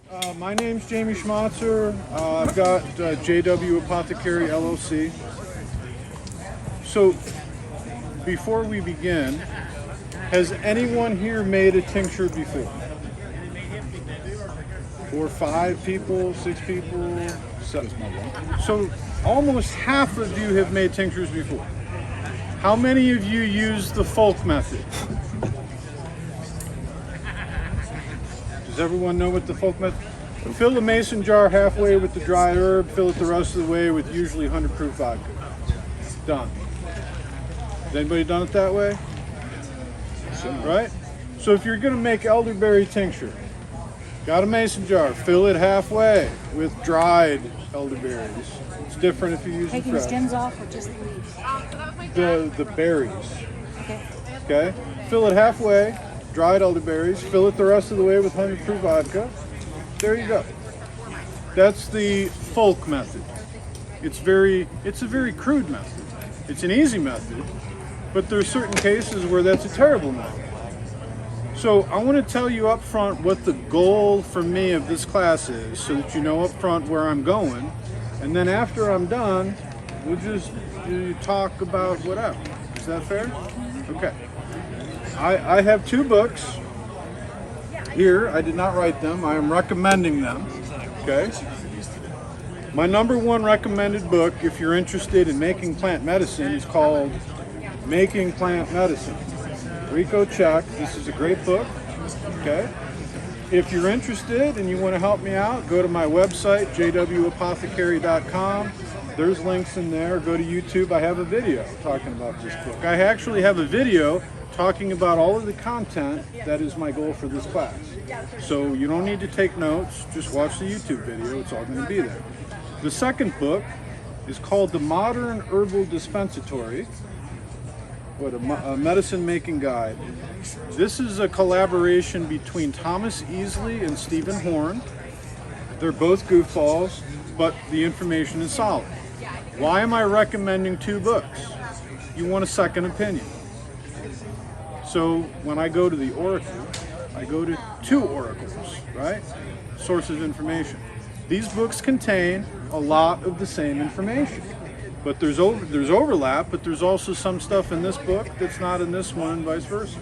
My name's Jamie Schmatzer. I've got JW Apothecary LLC. So, before we begin, has anyone here made a tincture before? 4 or 5 people, 6 people, 7. So, almost half of you have made tinctures before. How many of you use the folk method? Does everyone know what the folk method? Fill the mason jar halfway with the dry herb, fill it the rest of the way with usually 100 proof vodka. Done. Has anybody done it that way? Right? So if you're going to make elderberry tincture, got a mason jar, fill it halfway with dried elderberries. It's different if you use taking the stems off or just the leaves? The berries. Okay. Okay? Fill it halfway, dried elderberries, fill it the rest of the way with 100 proof vodka. There you go. That's the folk method. It's a very crude method. It's an easy method, but there's certain cases where that's a terrible method. So I want to tell you up front what the goal for me of this class is, so that you know up front where I'm going, and then after I'm done, we'll just talk about whatever. Is that fair? Okay. I have 2 books here. I did not write them. I am recommending them. Okay. My #1 recommended book, if you're interested in making plant medicine, is called Making Plant Medicine. Rico Check. This is a great book. Okay. If you're interested and you want to help me out, go to my website, jwapothecary.com. There's links in there. Go to YouTube. I have a video talking about this book. I actually have a video talking about all of the content that is my goal for this class. So you don't need to take notes, just watch the YouTube video, it's all going to be there. The second book is called The Modern Herbal Dispensatory, a medicine making guide. This is a collaboration between Thomas Easley and Stephen Horn. They're both goofballs, but the information is solid. Why am I recommending 2 books? You want a second opinion. So when I go to the oracle, I go to 2 oracles, right? Sources of information. These books contain a lot of the same information, but there's overlap, but there's also some stuff in this book that's not in this one and vice versa.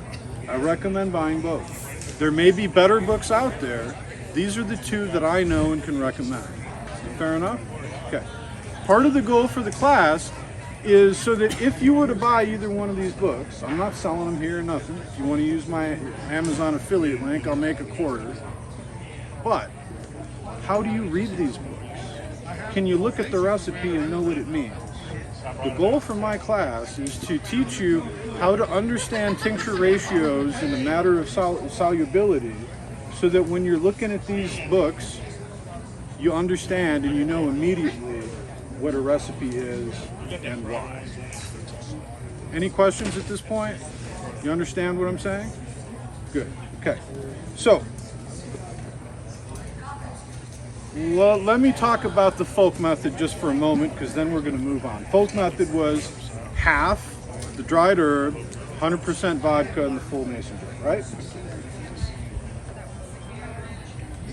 I recommend buying both. There may be better books out there. These are the 2 that I know and can recommend. Fair enough? Okay. Part of the goal for the class is so that if you were to buy either one of these books, I'm not selling them here or nothing. If you want to use my Amazon affiliate link, I'll make a quarter. But how do you read these books? Can you look at the recipe and know what it means? The goal for my class is to teach you how to understand tincture ratios in a matter of solubility, so that when you're looking at these books, you understand and you know immediately what a recipe is and why. Any questions at this point? You understand what I'm saying? Good. Okay. So, let me talk about the folk method just for a moment, because then we're going to move on. Folk method was half the dried herb, 100% vodka, and the full mason jar, right?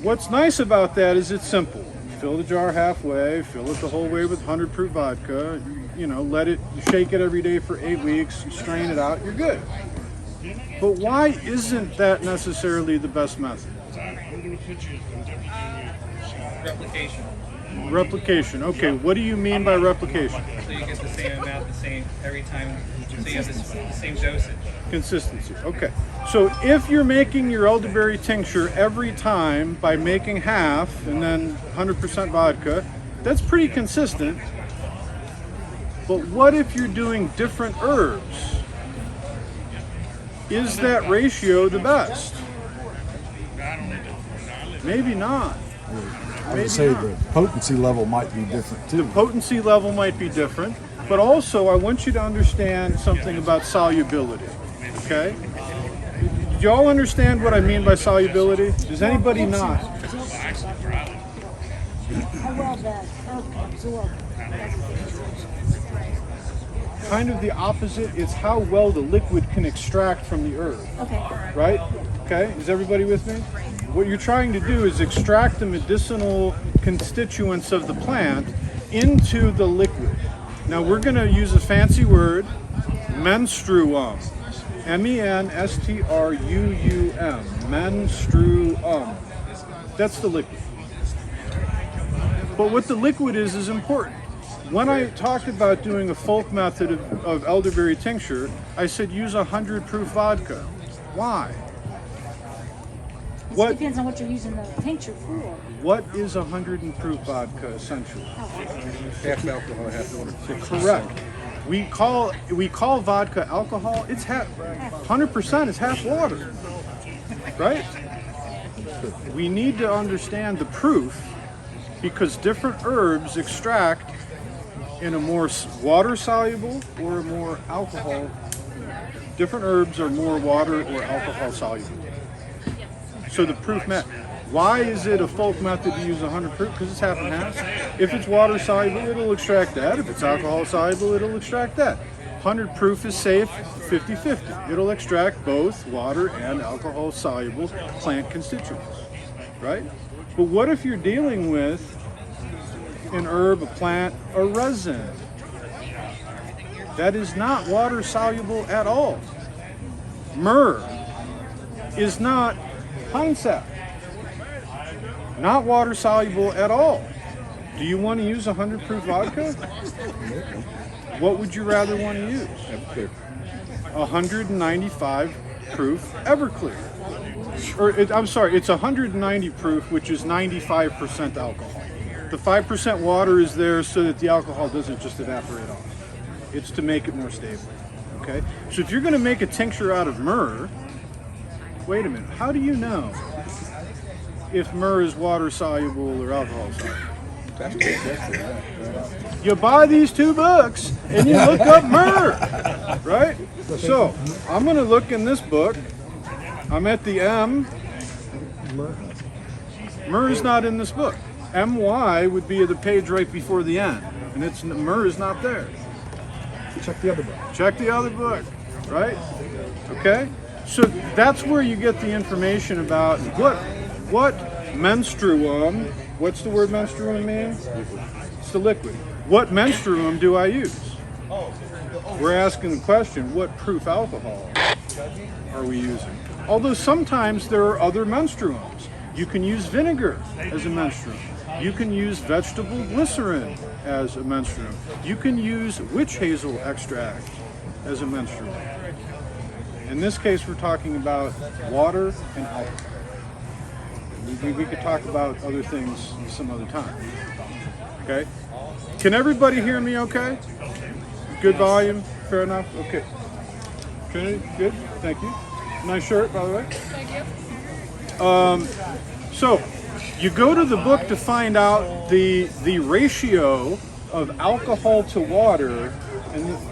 What's nice about that is it's simple. Fill the jar halfway, fill it the whole way with 100 proof vodka, let it, shake it every day for 8 weeks, strain it out, you're good. But why isn't that necessarily the best method? Replication. Replication, okay, what do you mean by replication? So you get the same amount, the same every time, so you have the same dosage. Consistency, okay. So if you're making your elderberry tincture every time by making half and then 100% vodka, that's pretty consistent. But what if you're doing different herbs? Is that ratio the best? Maybe not. I would say the potency level might be different too. The potency level might be different, but also I want you to understand something about solubility, okay? Do you all understand what I mean by solubility? Does anybody not? How well the herb absorb. Kind of the opposite. It's how well the liquid can extract from the herb. Okay. Right? Okay, is everybody with me? What you're trying to do is extract the medicinal constituents of the plant into the liquid. Now we're going to use a fancy word, menstruum. M-E-N-S-T-R-U-U-M. Menstruum. That's the liquid. But what the liquid is important. When I talked about doing a folk method of elderberry tincture, I said use 100 proof vodka. Why? It depends on what you're using the tincture for. What is 100 proof vodka essentially? Half alcohol, half water. Correct. We call vodka alcohol. It's 100% is half water, right? We need to understand the proof because different herbs extract in a more water soluble or a more alcohol. Different herbs are more water or alcohol soluble. So the proof met. Why is it a folk method to use 100 proof? Because it's half and half. If it's water soluble, it'll extract that. If it's alcohol soluble, it'll extract that. 100 proof is safe, 50-50. It'll extract both water and alcohol soluble plant constituents, right? But what if you're dealing with an herb, a plant, a resin that is not water soluble at all? Myrrh is not pine sap. Not water soluble at all. Do you want to use 100 proof vodka? What would you rather want to use? Everclear. 195 proof Everclear. I'm sorry, it's 190 proof, which is 95% alcohol. The 5% water is there so that the alcohol doesn't just evaporate off. It's to make it more stable. Okay? So if you're going to make a tincture out of myrrh, wait a minute, how do you know if myrrh is water soluble or alcohol soluble? You buy these two books and you look up myrrh, right? So I'm going to look in this book. I'm at the M. Myrrh is not in this book. MY would be the page right before the N, and myrrh is not there. Check the other book. Check the other book, right? Okay? So that's where you get the information about what menstruum, what's the word menstruum mean? It's the liquid. What menstruum do I use? We're asking the question, what proof alcohol are we using? Although sometimes there are other menstruums. You can use vinegar as a menstruum. You can use vegetable glycerin as a menstruum. You can use witch hazel extract as a menstruum. In this case, we're talking about water and alcohol. We could talk about other things some other time. Okay? Can everybody hear me okay? Good volume? Fair enough? Okay. Trinity, good? Thank you. Nice shirt, by the way. Thank you. So, you go to the book to find out the ratio of alcohol to water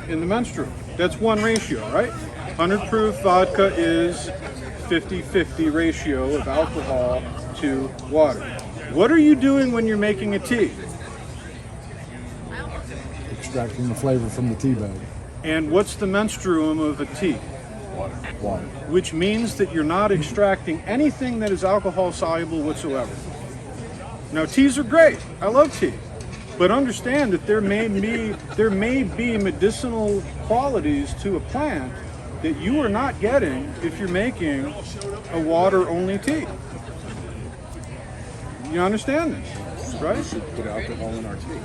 in the menstruum. That's one ratio, right? 100 proof vodka is 50-50 ratio of alcohol to water. What are you doing when you're making a tea? Extracting the flavor from the tea bag. And what's the menstruum of a tea? Water. Which means that you're not extracting anything that is alcohol soluble whatsoever. Now, teas are great. I love tea. But understand that there may be medicinal qualities to a plant that you are not getting if you're making a water-only tea. You understand this, right? Put alcohol in our tea.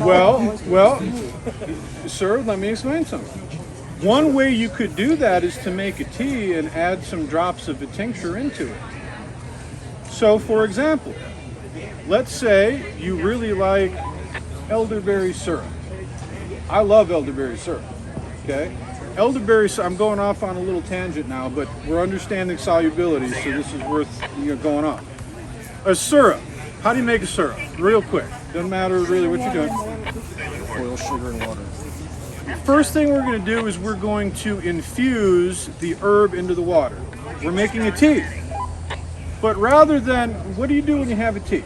Well, sir, let me explain something. One way you could do that is to make a tea and add some drops of a tincture into it. So, for example, let's say you really like elderberry syrup. I love elderberry syrup, okay? Elderberry, I'm going off on a little tangent now, but we're understanding solubility, so this is worth going off. A syrup. How do you make a syrup? Real quick. Doesn't matter really what you're doing. Oil, sugar, and water. First thing we're going to do is we're going to infuse the herb into the water. We're making a tea. But rather than, what do you do when you have a tea?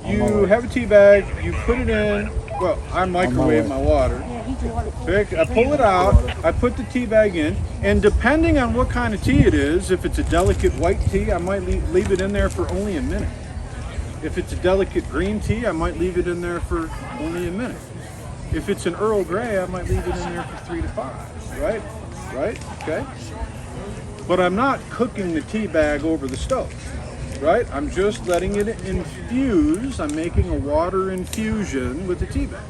You have a tea bag, you put it in, well, I microwave my water. Yeah, he the water cold. I pull it out, I put the tea bag in, and depending on what kind of tea it is, if it's a delicate white tea, I might leave it in there for only a minute. If it's a delicate green tea, I might leave it in there for only a minute. If it's an Earl Grey, I might leave it in there for 3 to 5, right? Right? Okay? But I'm not cooking the tea bag over the stove, right? I'm just letting it infuse. I'm making a water infusion with the tea bag.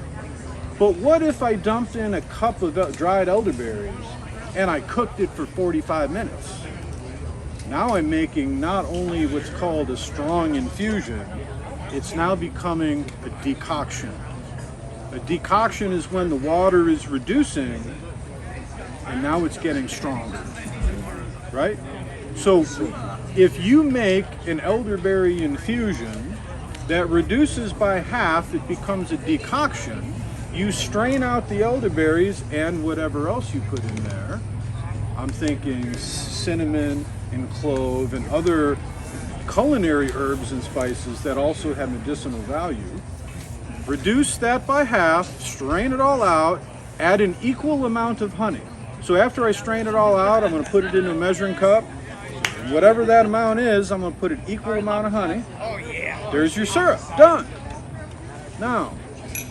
But what if I dumped in a cup of dried elderberries and I cooked it for 45 minutes? Now I'm making not only what's called a strong infusion, it's now becoming a decoction. A decoction is when the water is reducing and now it's getting stronger, right? So if you make an elderberry infusion that reduces by half, it becomes a decoction. You strain out the elderberries and whatever else you put in there. I'm thinking cinnamon and clove and other culinary herbs and spices that also have medicinal value. Reduce that by half, strain it all out, add an equal amount of honey. So after I strain it all out, I'm going to put it into a measuring cup. Whatever that amount is, I'm going to put an equal amount of honey. Oh yeah. There's your syrup. Done. Now,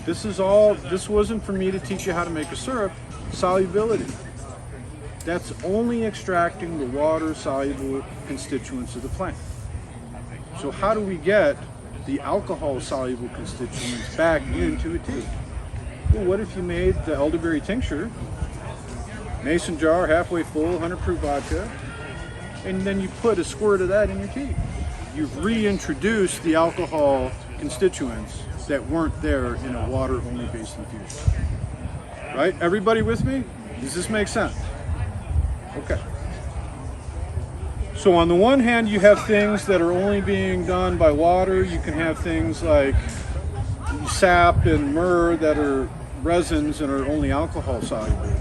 this wasn't for me to teach you how to make a syrup. Solubility. That's only extracting the water-soluble constituents of the plant. So how do we get the alcohol-soluble constituents back into a tea? Well, what if you made the elderberry tincture, mason jar, halfway full, 100 proof vodka, and then you put a squirt of that in your tea? You've reintroduced the alcohol constituents that weren't there in a water-only based infusion. Right? Everybody with me? Does this make sense? Okay. So on the one hand, you have things that are only being done by water. You can have things like sap and myrrh that are resins and are only alcohol soluble.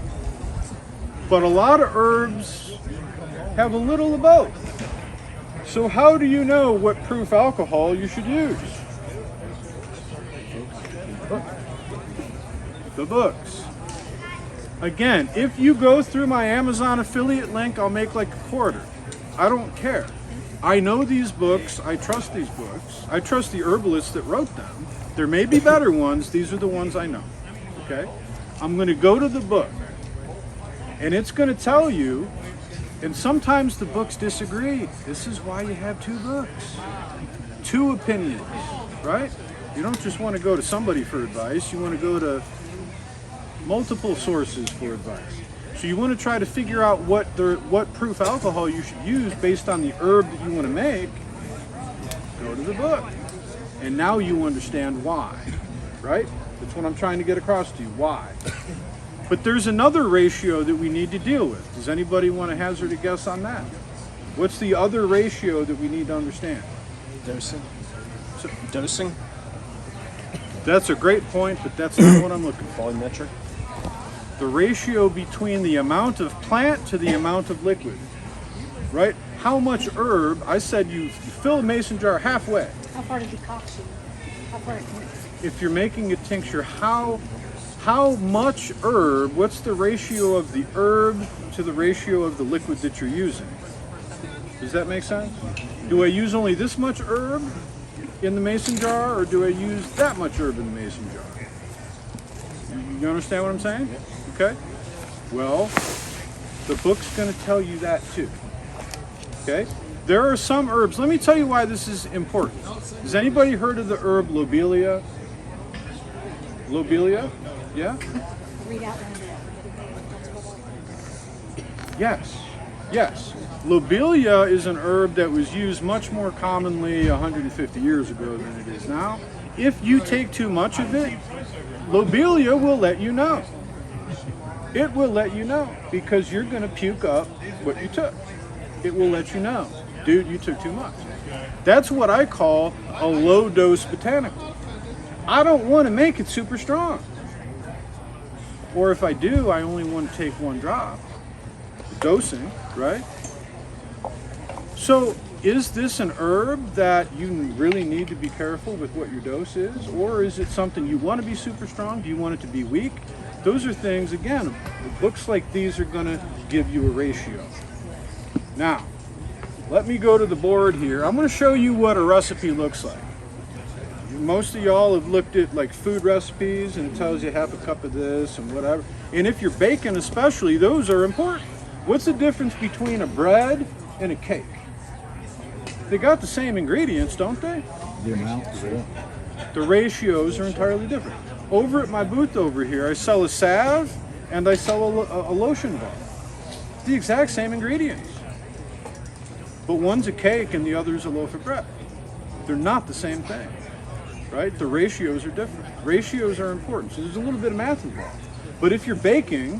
But a lot of herbs have a little of both. So how do you know what proof alcohol you should use? The books. Again, if you go through my Amazon affiliate link, I'll make like $0.25. I don't care. I know these books. I trust these books. I trust the herbalists that wrote them. There may be better ones. These are the ones I know. Okay? I'm going to go to the book. And it's going to tell you, and sometimes the books disagree. This is why you have 2 books. 2 opinions, right? You don't just want to go to somebody for advice. You want to go to multiple sources for advice. So you want to try to figure out what proof alcohol you should use based on the herb that you want to make. Go to the book. And now you understand why, right? That's what I'm trying to get across to you, why. But there's another ratio that we need to deal with. Does anybody want to hazard a guess on that? What's the other ratio that we need to understand? Dosing. Dosing. That's a great point, but that's not what I'm looking for. Volumetric. The ratio between the amount of plant to the amount of liquid, right? How much herb? I said you fill a mason jar halfway. How far to decoction? How far? If you're making a tincture, how much herb? What's the ratio of the herb to the ratio of the liquid that you're using? Does that make sense? Do I use only this much herb in the mason jar, or do I use that much herb in the mason jar? You understand what I'm saying? Okay. Well, the book's going to tell you that too. Okay. There are some herbs. Let me tell you why this is important. Has anybody heard of the herb lobelia? Lobelia? Yeah? Read out. Yes. Yes. Lobelia is an herb that was used much more commonly 150 years ago than it is now. If you take too much of it, lobelia will let you know. It will let you know because you're going to puke up what you took. It will let you know. Dude, you took too much. That's what I call a low dose botanical. I don't want to make it super strong. Or if I do, I only want to take 1 drop. Dosing, right? So is this an herb that you really need to be careful with what your dose is? Or is it something you want to be super strong? Do you want it to be weak? Those are things, again, books like these are going to give you a ratio. Now, let me go to the board here. I'm going to show you what a recipe looks like. Most of y'all have looked at like food recipes and it tells you half a cup of this and whatever. And if you're baking especially, those are important. What's the difference between a bread and a cake? They got the same ingredients, don't they? The amounts, yeah. The ratios are entirely different. Over at my booth over here, I sell a salve and I sell a lotion bar. The exact same ingredients. But one's a cake and the other's a loaf of bread. They're not the same thing, right? The ratios are different. Ratios are important, so there's a little bit of math involved. But if you're baking,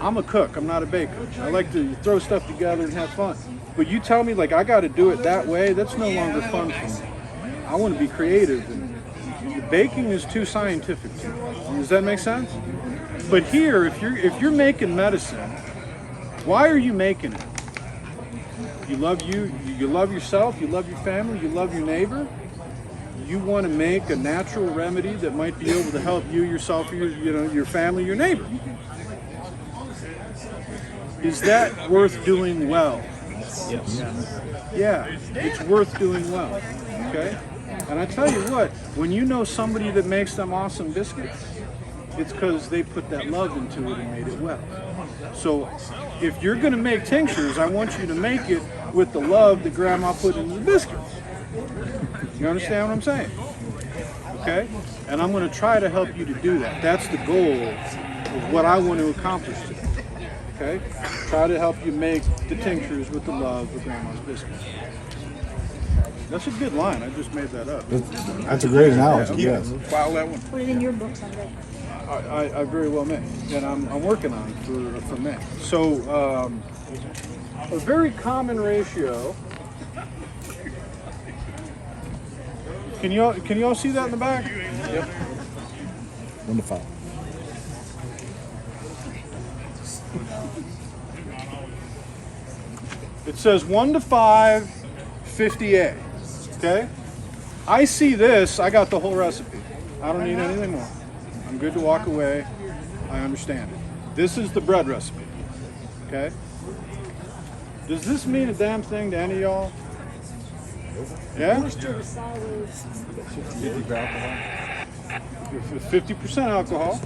I'm a cook, I'm not a baker. I like to throw stuff together and have fun. But you tell me like I got to do it that way, that's no longer fun for me. I want to be creative, and baking is too scientific to me. Does that make sense? But here, if you're making medicine, why are you making it? You love you love yourself, you love your family, you love your neighbor. You want to make a natural remedy that might be able to help you, yourself, your family, your neighbor. Is that worth doing well? Yes. Yeah, it's worth doing well. Okay? And I tell you what, when you know somebody that makes them awesome biscuits, it's because they put that love into it and made it well. So if you're going to make tinctures, I want you to make it with the love that Grandma put into the biscuits. You understand what I'm saying? Okay? And I'm going to try to help you to do that. That's the goal of what I want to accomplish today. Okay? Try to help you make the tinctures with the love of Grandma's biscuits. That's a good line. I just made that up. That's a great analogy, yes. File that one. Put it in your book someday. I very well may, and I'm working on it for May. So a very common ratio. Can you all see that in the back? Yep. 1 to 5. It says 1 to 5, 50A. Okay? I see this, I got the whole recipe. I don't need anything more. I'm good to walk away. I understand it. This is the bread recipe. Okay? Does this mean a damn thing to any of y'all? Yeah? 50% alcohol.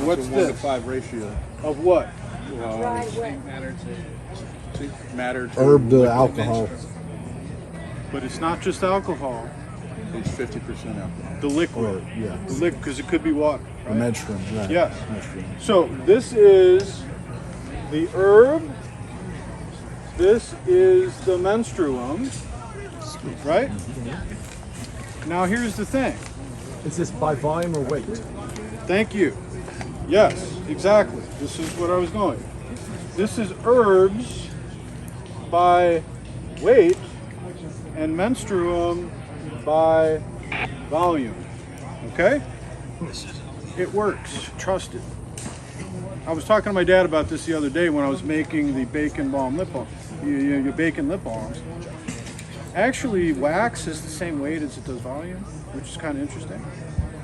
What's a 1 to this? 5 ratio. Of what? Matter to Herb to alcohol. But it's not just alcohol. It's 50% alcohol. The liquid. Or, yeah. The liquid, because it could be water. The menstruum, right. Yes. Menstruum. So this is the herb. This is the menstruum. Right? Now here's the thing. Is this by volume or weight? Thank you. Yes, exactly. This is what I was going. This is herbs by weight and menstruum by volume. Okay? It works. Trust it. I was talking to my dad about this the other day when I was making the bacon balm lip balm. Your bacon lip balms. Actually, wax is the same weight as it does volume, which is kind of interesting.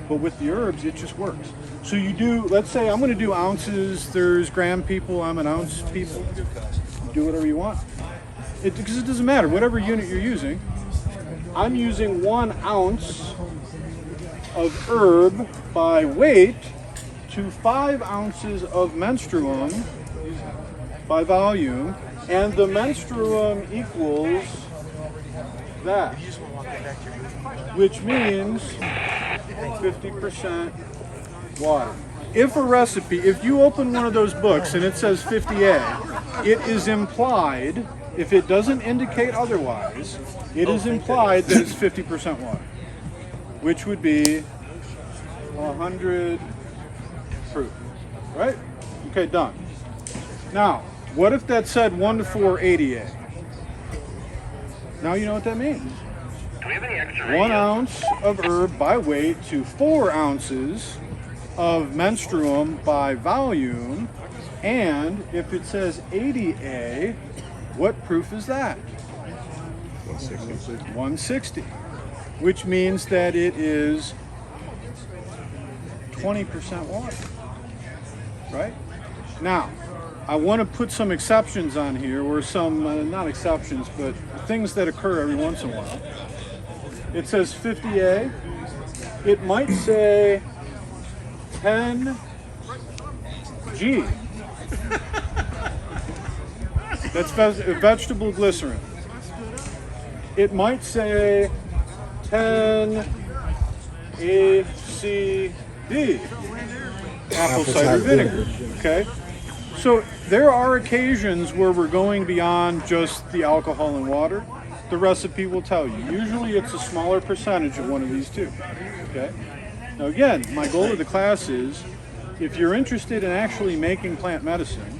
But with the herbs, it just works. So you do, let's say I'm going to do ounces. There's gram people. I'm an ounce people. You do whatever you want. Because it doesn't matter. Whatever unit you're using. I'm using 1 ounce of herb by weight to 5 ounces of menstruum by volume. And the menstruum equals that, which means 50% water. If a recipe, if you open one of those books and it says 50A, it is implied, if it doesn't indicate otherwise, it is implied that it's 50% water, which would be 100 proof, right? Okay, done. Now, what if that said 1 to 4, 80A? Now you know what that means. 1 ounce of herb by weight to 4 ounces of menstruum by volume. And if it says 80A, what proof is that? 160. Which means that it is 20% water. right? Now, I want to put some exceptions on here, or some, not exceptions, but things that occur every once in a while. It says 50A. It might say 10G. That's vegetable glycerin. It might say 10ACD, apple cider vinegar. Okay? So there are occasions where we're going beyond just the alcohol and water. The recipe will tell you. Usually it's a smaller percentage of one of these two. Okay? Now again, my goal of the class is, if you're interested in actually making plant medicine,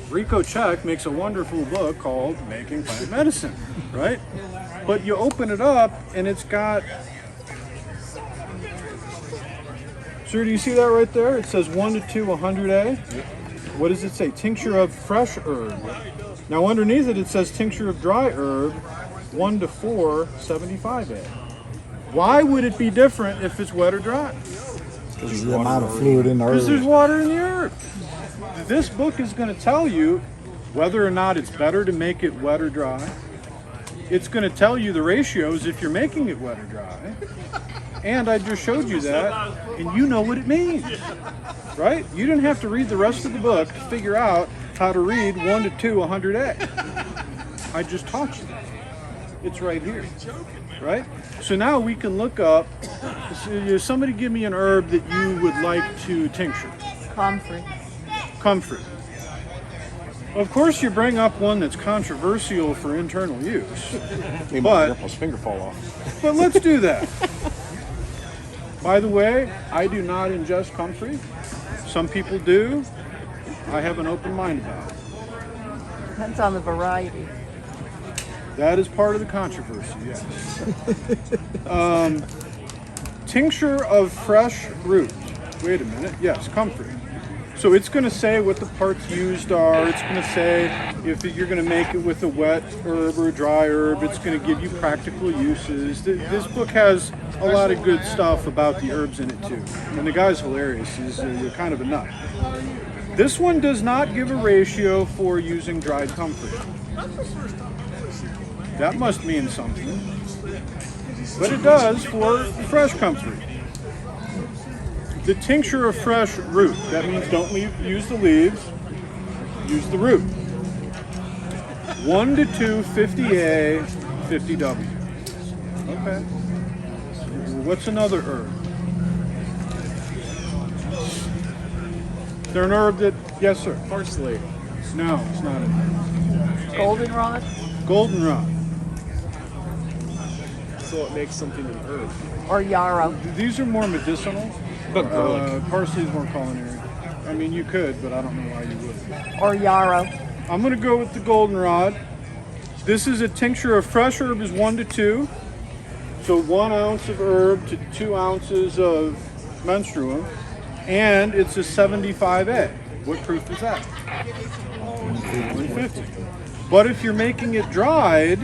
Rico Check makes a wonderful book called Making Plant Medicine, right? But you open it up and it's got, sir, do you see that right there? It says 1 to 2, 100A. What does it say? Tincture of fresh herb. Now underneath it, it says tincture of dry herb, 1 to 4, 75A. Why would it be different if it's wet or dry? Because of the amount of fluid in the Because there's herb. water in the herb. This book is going to tell you whether or not it's better to make it wet or dry. It's going to tell you the ratios if you're making it wet or dry. And I just showed you that, and you know what it means, right? You didn't have to read the rest of the book to figure out how to read 1 to 2, 100A. I just taught you that. It's right here, right? So now we can look up, somebody give me an herb that you would like to tincture. Comfrey. Comfrey. Of course you bring up one that's controversial for internal use, but finger fall off. But let's do that. By the way, I do not ingest comfrey. Some people do. I have an open mind about it. Depends on the variety. That is part of the controversy, yes. Tincture of fresh root. Wait a minute. Yes, comfrey. So it's going to say what the parts used are. It's going to say if you're going to make it with a wet herb or a dry herb. It's going to give you practical uses. This book has a lot of good stuff about the herbs in it too. And the guy's hilarious. He's kind of a nut. This one does not give a ratio for using dried comfrey. That must mean something. But it does for fresh comfrey. The tincture of fresh root. That means don't use the leaves, use the root. 1 to 2, 50A, 50W. Okay. What's another herb? Is there an herb that, yes sir? Parsley. No, it's not an herb. Goldenrod. Goldenrod. So it makes something an herb. Or yarrow. These are more medicinal. But garlic. Parsley is more culinary. I mean, you could, but I don't know why you would. Or yarrow. I'm going to go with the goldenrod. This is a tincture of fresh herb is 1 to 2. So 1 ounce of herb to 2 ounces of menstruum. And it's a 75A. What proof is that? 150. But if you're making it dried,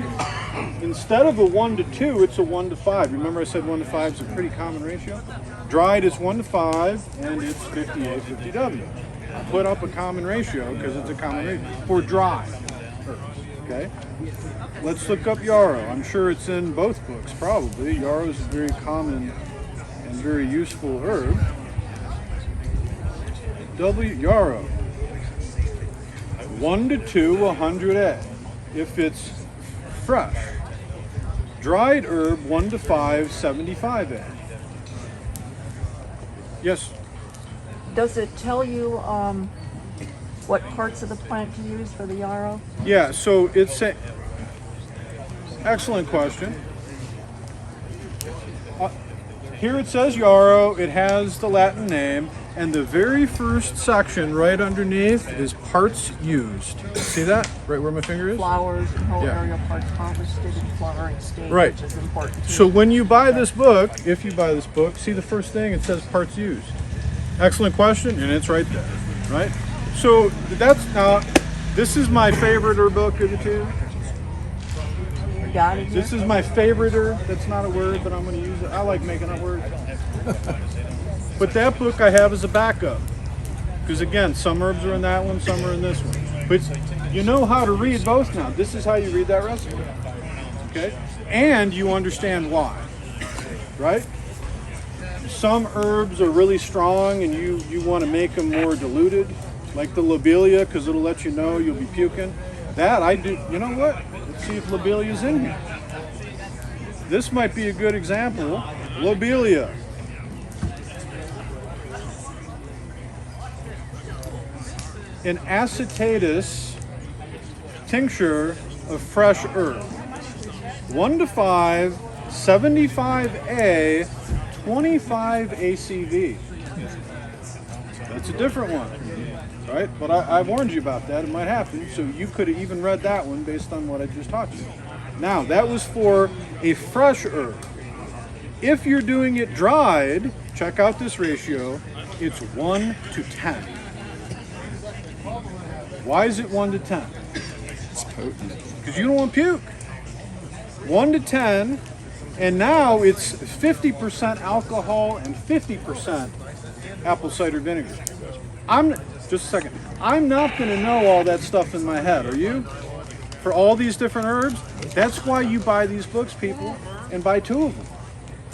instead of a 1 to 2, it's a 1 to 5. Remember I said 1 to 5 is a pretty common ratio? Dried is 1 to 5, and it's 50A, 50W. I put up a common ratio because it's a common ratio for dry herbs, okay? Let's look up yarrow. I'm sure it's in both books, probably. Yarrow is a very common and very useful herb. Yarrow. 1 to 2, 100A. If it's fresh. Dried herb, 1 to 5, 75A. Yes? Does it tell you what parts of the plant to use for the yarrow? Yeah, so it's a excellent question. Here it says yarrow, it has the Latin name, and the very first section right underneath is parts used. See that? Right where my finger is? Flowers and whole Yeah. area parts harvested in flowering stage, Right. which is important too. So when you buy this book, if you buy this book, see the first thing, it says parts used. Excellent question, and it's right there, right? So that's, this is my favorite herb book of the two. You got it here? This is my favorite herb. That's not a word, but I'm going to use it. I like making up words. But that book I have as a backup. Because again, some herbs are in that one, some are in this one. But you know how to read both now. This is how you read that recipe. Okay? And you understand why. Right? Some herbs are really strong and you want to make them more diluted, like the lobelia, because it'll let you know you'll be puking. That I do. You know what? Let's see if lobelia's in here. This might be a good example. Lobelia. An acetatus tincture of fresh herb. 1 to 5, 75A, 25 ACV. That's a different one, right? But I warned you about that. It might happen. So you could have even read that one based on what I just taught you. Now, that was for a fresh herb. If you're doing it dried, check out this ratio. It's 1 to 10. Why is it 1 to 10? It's potent. Because you don't want puke. 1 to 10, and now it's 50% alcohol and 50% apple cider vinegar. Just a second. I'm not going to know all that stuff in my head, are you? For all these different herbs, that's why you buy these books, people, and buy 2 of them.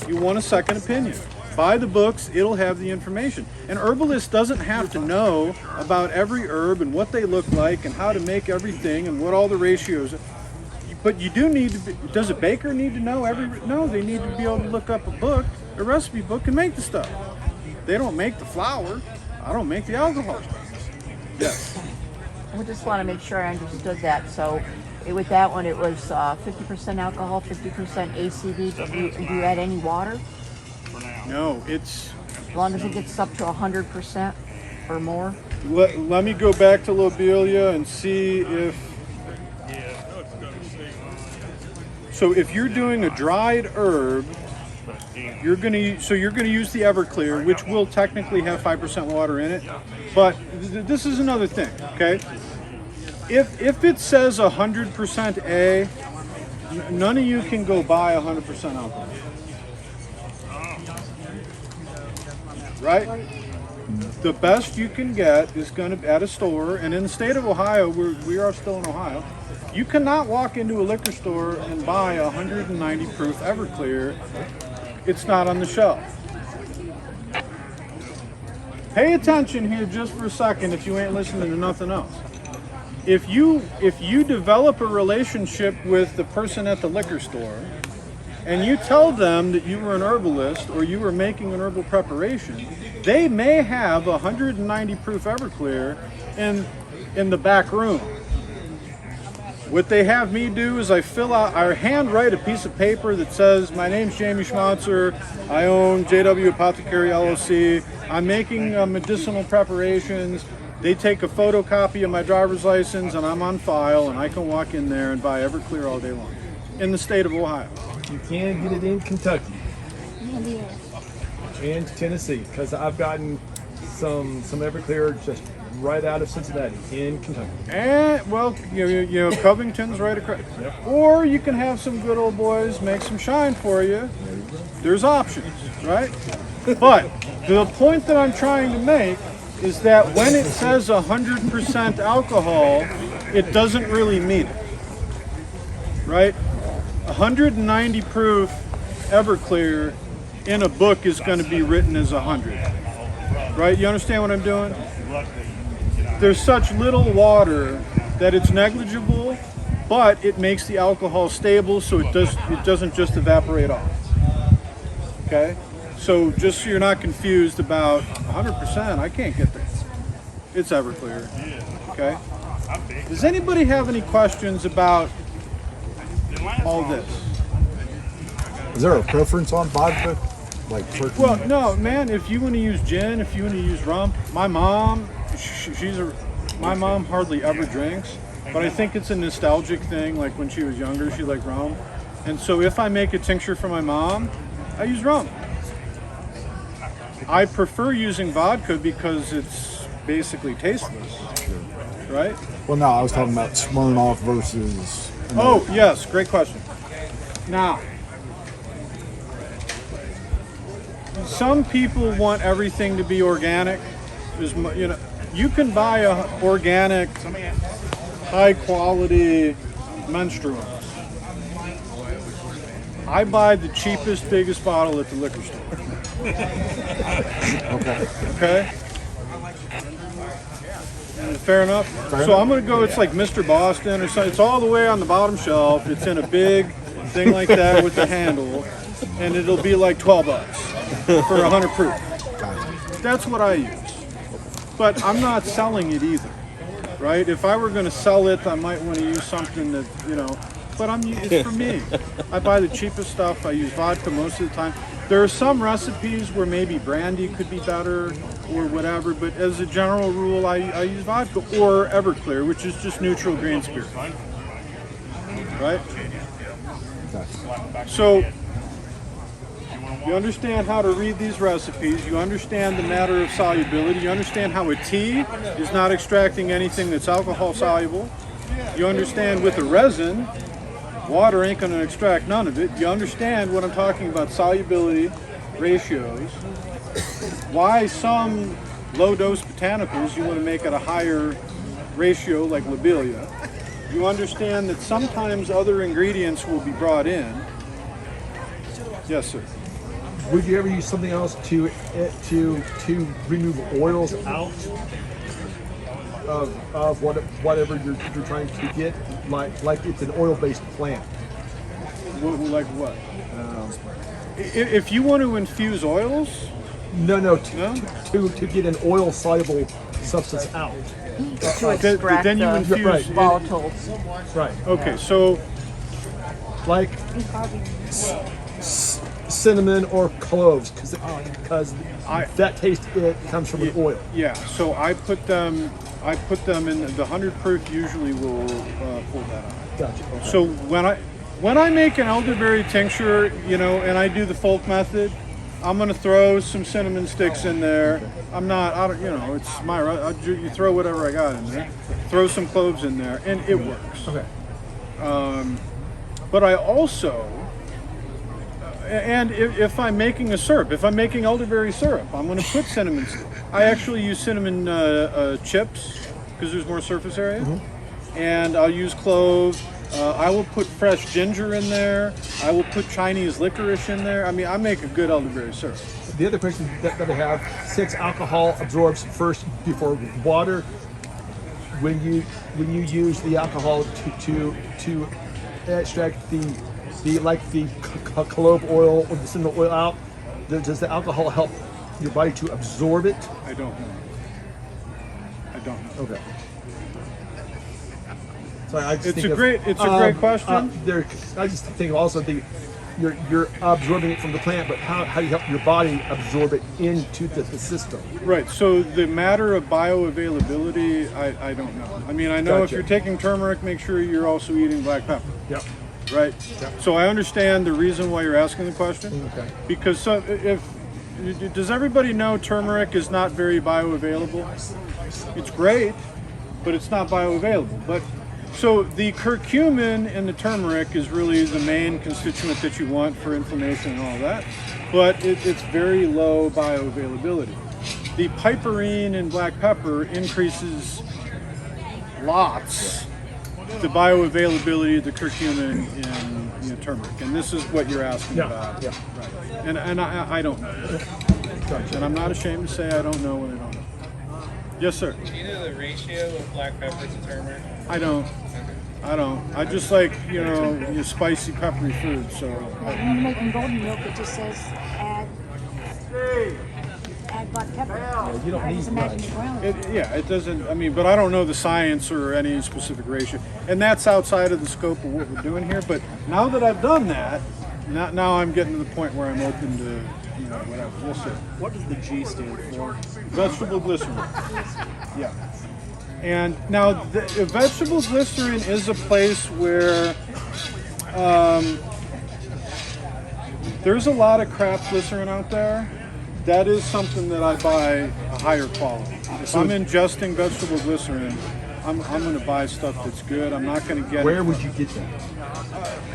You want a second opinion. Buy the books, it'll have the information. An herbalist doesn't have to know about every herb and what they look like and how to make everything and what all the ratios are. But you do need to be, does a baker need to know no, they need to be able to look up a book, a recipe book, and make the stuff. They don't make the flour. I don't make the alcohol. Yes. I just want to make sure I understood that. So with that one, it was 50% alcohol, 50% ACV. Do you add any water? No, it's... As long as it gets up to 100% or more? Let me go back to lobelia and see if... So if you're doing a dried herb, you're gonna use the Everclear, which will technically have 5% water in it. But this is another thing, okay? If it says 100% A, none of you can go buy 100% alcohol. Right? The best you can get is going to be at a store, and in the state of Ohio, we are still in Ohio. You cannot walk into a liquor store and buy a 190 proof Everclear. It's not on the shelf. Pay attention here just for a second if you ain't listening to nothing else. If you develop a relationship with the person at the liquor store and you tell them that you were an herbalist or you were making an herbal preparation, they may have a 190 proof Everclear in the back room. What they have me do is I handwrite a piece of paper that says, my name's Jamie Schmautzer, I own JW Apothecary LLC, I'm making medicinal preparations. They take a photocopy of my driver's license and I'm on file and I can walk in there and buy Everclear all day long in the state of Ohio. You can get it in Kentucky and Tennessee, because I've gotten some Everclear just right out of Cincinnati in Kentucky. And well, you know, Covington's right across. Yep. Or you can have some good old boys make some shine for you. There's options, right? But the point that I'm trying to make is that when it says 100% alcohol, it doesn't really mean it, right? 190 proof Everclear in a book is going to be written as 100, right? You understand what I'm doing? There's such little water that it's negligible, but it makes the alcohol stable, so it doesn't just evaporate off. Okay? So just so you're not confused about 100%, I can't get there. It's Everclear. Okay? Does anybody have any questions about all this? Is there a preference on vodka? Like certain... Well, no, man. If you want to use gin, if you want to use rum, my mom, my mom hardly ever drinks, but I think it's a nostalgic thing. Like when she was younger, she liked rum, and so if I make a tincture for my mom, I use rum. I prefer using vodka because it's basically tasteless, right? Well, no, I was talking about Smirnoff versus... Oh, yes, great question. Now, some people want everything to be organic. There's, you know, you can buy a organic, high quality menstruum. I buy the cheapest, biggest bottle at the liquor store. Okay? Fair enough? So I'm going to go, it's like Mr. Boston or something. It's all the way on the bottom shelf. It's in a big thing like that with the handle. And it'll be like $12 for 100 proof. That's what I use. But I'm not selling it either, right? If I were going to sell it, I might want to use something that, but it's for me. I buy the cheapest stuff. I use vodka most of the time. There are some recipes where maybe brandy could be better or whatever, but as a general rule, I use vodka or Everclear, which is just neutral green spirit. Right? So, you understand how to read these recipes, you understand the matter of solubility, you understand how a tea is not extracting anything that's alcohol soluble, you understand with a resin, water ain't going to extract none of it, you understand what I'm talking about, solubility, ratios, why some low dose botanicals you want to make at a higher ratio like lobelia, you understand that sometimes other ingredients will be brought in. Yes, sir. Would you ever use something else to remove oils out of whatever you're trying to get, like it's an oil-based plant? Like what? If you want to infuse oils? No. To get an oil-soluble substance out. To extract then you the infuse volatiles. Right. Okay, so Like cinnamon or cloves, because that taste comes from an oil. yeah, so I put them in the 100 proof. Usually will pull that out. Gotcha. Okay. So when I make an elderberry tincture, and I do the folk method, I'm gonna throw some cinnamon sticks in there. I don't, it's my you throw whatever I got in there. Throw some cloves in there, and it works. Okay. But I also, and if I'm making a syrup, if I'm making elderberry syrup, I'm going to put cinnamon. I actually use cinnamon chips because there's more surface area, and I'll use cloves. I will put fresh ginger in there. I will put Chinese licorice in there. I mean, I make a good elderberry syrup. The other question that I have, since alcohol absorbs first before water, when you use the alcohol to extract the clove oil or the cinnamon oil out, does the alcohol help your body to absorb it? I don't know. Okay. So I just It's think a great question. I just think also you're absorbing it from the plant, but how do you help your body absorb it into the system? Right. So the matter of bioavailability, I don't know. I mean, I know if Gotcha. you're taking turmeric, make sure you're also eating black pepper. Yep. Right. So I understand the reason why you're asking the question. Okay. Because does everybody know turmeric is not very bioavailable? It's great, but it's not bioavailable. But so the curcumin in the turmeric is really the main constituent that you want for inflammation and all that, but it's very low bioavailability. The piperine in black pepper increases lots the bioavailability of the curcumin in turmeric, and this is what you're asking about. Yeah. Right. And I don't know. And I'm not ashamed to say I don't know what I don't know. Yes, sir. Do you know the ratio of black pepper to turmeric? I don't. I just like, your spicy, peppery food, so. When you're making golden milk, it just says add black pepper. You don't I need just imagine much. the brown. It doesn't, but I don't know the science or any specific ratio. And that's outside of the scope of what we're doing here. But now that I've done that, now I'm getting to the point where I'm open to, whatever. Yes, sir. What does the G stand for? Vegetable glycerin. Yeah. And now, vegetable glycerin is a place where there's a lot of crap glycerin out there. That is something that I buy a higher quality. If I'm ingesting vegetable glycerin, I'm going to buy stuff that's good. I'm not going to get Where would you get that?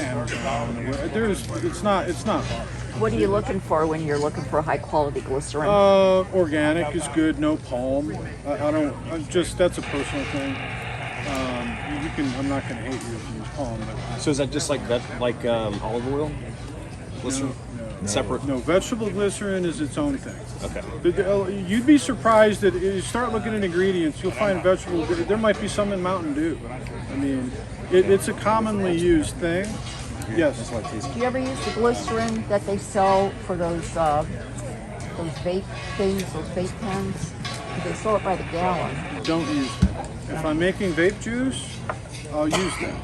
Amazon. It's not hard. What are you looking for when you're looking for high quality glycerin? Organic is good, no palm. I don't, that's a personal thing. I'm not going to hate you if you use palm, but So is that just like olive oil? Glycerin? Separate? no, vegetable glycerin is its own thing. Okay. You'd be surprised that if you start looking at ingredients, you'll find vegetable. There might be some in Mountain Dew. I mean, it's a commonly used thing. Yes. Do you ever use the glycerin that they sell for those vape things, those vape pens? They sell it by the gallon. Don't use that. If I'm making vape juice, I'll use that.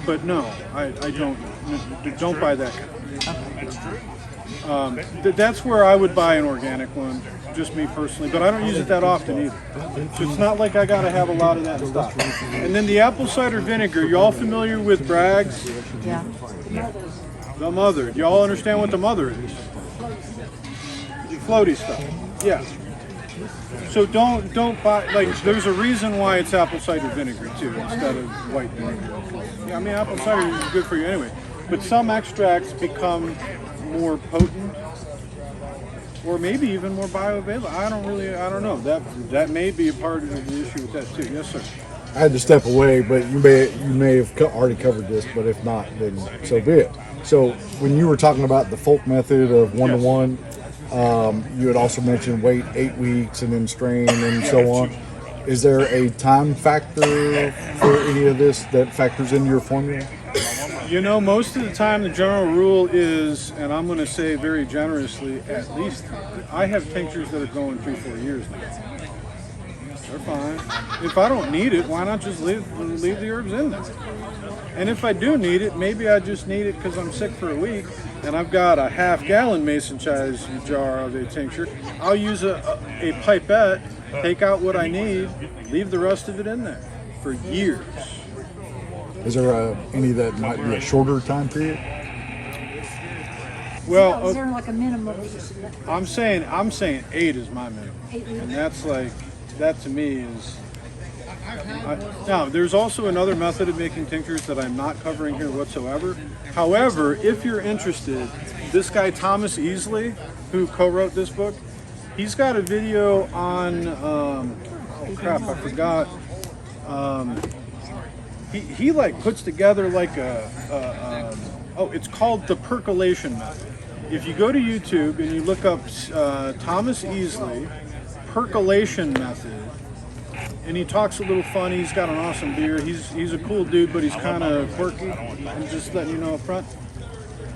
But no, I don't. Don't buy that kind. That's where I would buy an organic one, just me personally. But I don't use it that often either. It's not like I gotta have a lot of that stuff. And then the apple cider vinegar. You all familiar with Bragg's? Yeah. The mother. Do y'all understand what the mother is? Floaty stuff. Yeah. So don't buy, like, there's a reason why it's apple cider vinegar too instead of white vinegar. Yeah, I mean apple cider is good for you anyway. But some extracts become more potent or maybe even more bioavailable. I don't know. That may be a part of the issue with that too. Yes, sir. I had to step away, but you may have already covered this, but if not, then so be it. So when you were talking about the folk method of 1-to-1, you had also mentioned wait 8 weeks and then strain and so on. Is there a time factor for any of this that factors into your formula? You know, most of the time the general rule is, and I'm going to say very generously, at least, I have tinctures that are going 3-4 years now. They're fine. If I don't need it, why not just leave the herbs in there? And if I do need it, maybe I just need it because I'm sick for a week and I've got a half-gallon mason-sized jar of a tincture. I'll use a pipette, take out what I need, leave the rest of it in there for years. Is there any that might be a shorter time period? Well, Is there like a minimum? I'm saying 8 is my minimum, and that's like, that to me is. Now, there's also another method of making tinctures that I'm not covering here whatsoever. However, if you're interested, this guy Thomas Easley, who co-wrote this book, he's got a video on. Oh crap! I forgot. He like puts together like it's called the percolation method. If you go to YouTube and you look up Thomas Easley percolation method, and he talks a little funny, he's got an awesome beard, he's a cool dude, but he's kind of quirky. I'm just letting you know up front.